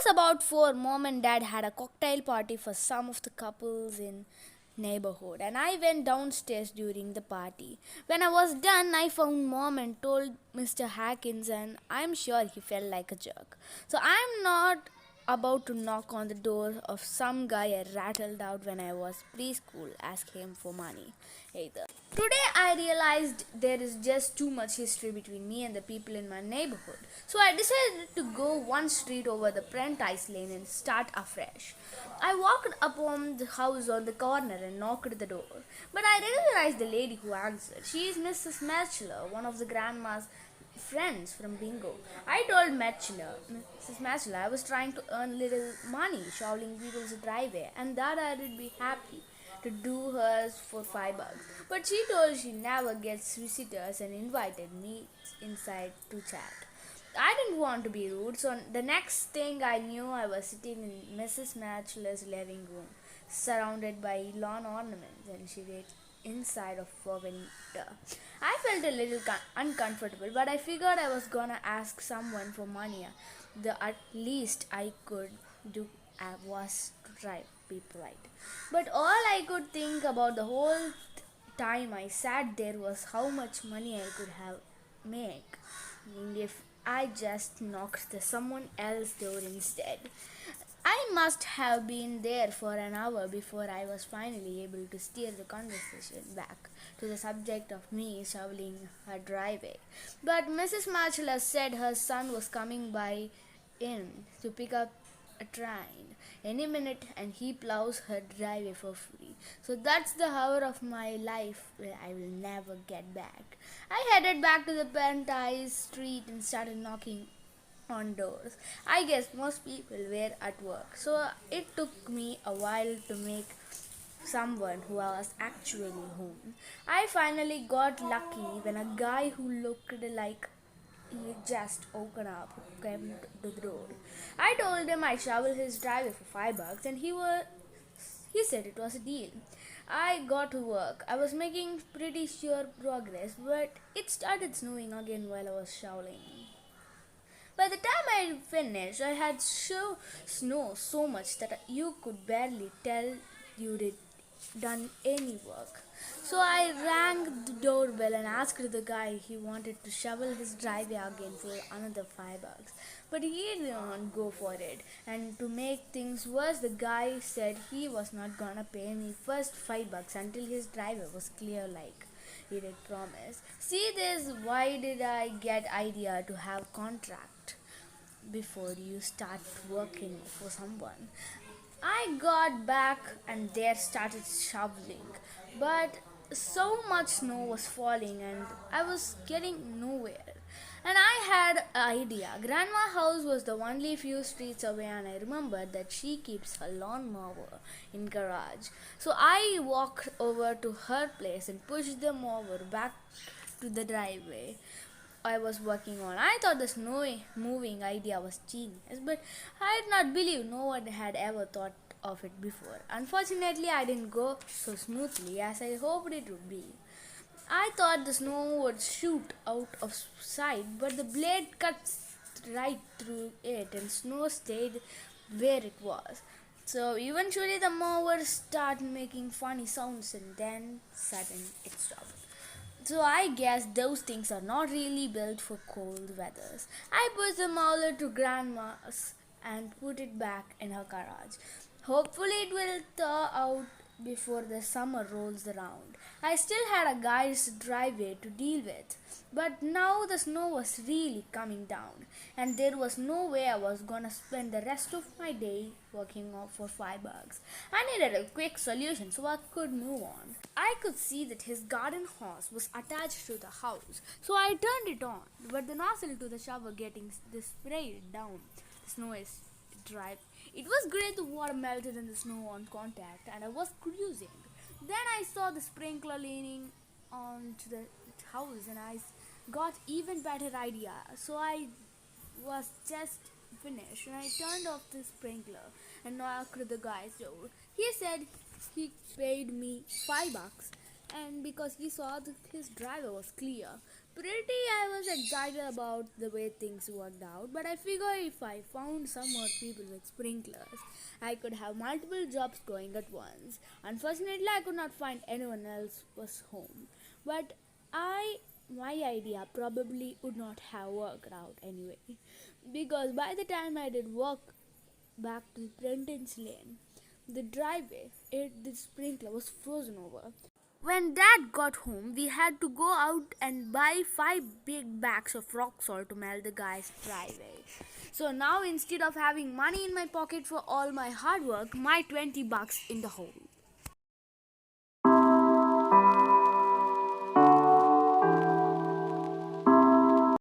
about 4. Mom and dad had a cocktail party for some of the couples in neighborhood, and I went downstairs during the party. When I was done, I found mom and told Mr. Hackins, and I'm sure he felt like a jerk. So I'm not about to knock on the door of some guy I rattled out when I was preschool, ask him for money either. Today I realized there is just too much history between me and the people in my neighborhood. So I decided to go one street over the Prentice Lane and start afresh. I walked upon the house on the corner and knocked at the door. But I recognized the lady who answered. She is Mrs. Matchler, one of the grandma's friends from bingo. I told Mrs. Matchler, I was trying to earn little money shoveling people's driveway and that I would be happy to do hers for $5. But she told she never gets visitors and invited me inside to chat. I didn't want to be rude, so the next thing I knew, I was sitting in Mrs. Matchler's living room, surrounded by lawn ornaments, and she waited inside of her window. I felt a little uncomfortable, but I figured I was gonna ask someone for money. The at least I could do was to try be polite. But all I could think about the whole time I sat there was how much money I could have make if I just knocked the someone else's door instead. I must have been there for an hour before I was finally able to steer the conversation back to the subject of me shoveling her driveway. But Mrs. Marshall said her son was coming by in to pick up a train any minute and he plows her driveway for free. So that's the hour of my life where I will never get back. I headed back to the Prentice Street and started knocking on doors. I guess most people were at work, so it took me a while to make someone who was actually home. I finally got lucky when a guy who looked like he just opened up came to the door. I told him I'd shovel his driveway for $5 and he said it was a deal. I got to work. I was making pretty sure progress, but it started snowing again while I was shoveling. By the time I finished, I had snow so much that you could barely tell you'd done any work. So I rang the doorbell and asked the guy he wanted to shovel his driveway again for another $5. But he didn't go for it. And to make things worse, the guy said he was not gonna pay me first $5 until his driveway was clear like he did promise. See this, why did I get idea to have contract before you start working for someone? I got back and there started shoveling, but so much snow was falling and I was getting nowhere. And I had an idea. Grandma's house was the only few streets away and I remembered that she keeps her lawnmower in garage. So I walked over to her place and pushed the mower back to the driveway I was working on. I thought the snowy moving idea was genius, but I did not believe no one had ever thought of it before. Unfortunately, I didn't go so smoothly as I hoped it would be. I thought the snow would shoot out of sight, but the blade cut right through it and snow stayed where it was. So eventually the mower started making funny sounds and then suddenly it stopped. So I guess those things are not really built for cold weathers. I put the mower to grandma's and put it back in her garage. Hopefully it will thaw out before the summer rolls around. I still had a guy's driveway to deal with, but now the snow was really coming down and there was no way I was gonna spend the rest of my day working off for $5. I needed a quick solution so I could move on. I could see that his garden hose was attached to the house, so I turned it on, but the nozzle to the shower getting sprayed down. The snow is dry. It was great, the water melted and the snow on contact and I was cruising. Then I saw the sprinkler leaning onto the house and I got even better idea. So I was just finished and I turned off the sprinkler and knocked the guy's door. He said he paid me $5 and because he saw that his driveway was clear. I was excited about the way things worked out, but I figured if I found some more people with sprinklers, I could have multiple jobs going at once. Unfortunately, I could not find anyone else was home, but I my idea probably would not have worked out anyway, because by the time I did walk back to Brenton's Lane, the driveway, the sprinkler was frozen over. When Dad got home, we had to go out and buy 5 big bags of rock salt to melt the guy's driveway. So now instead of having money in my pocket for all my hard work, my 20 bucks in the hole.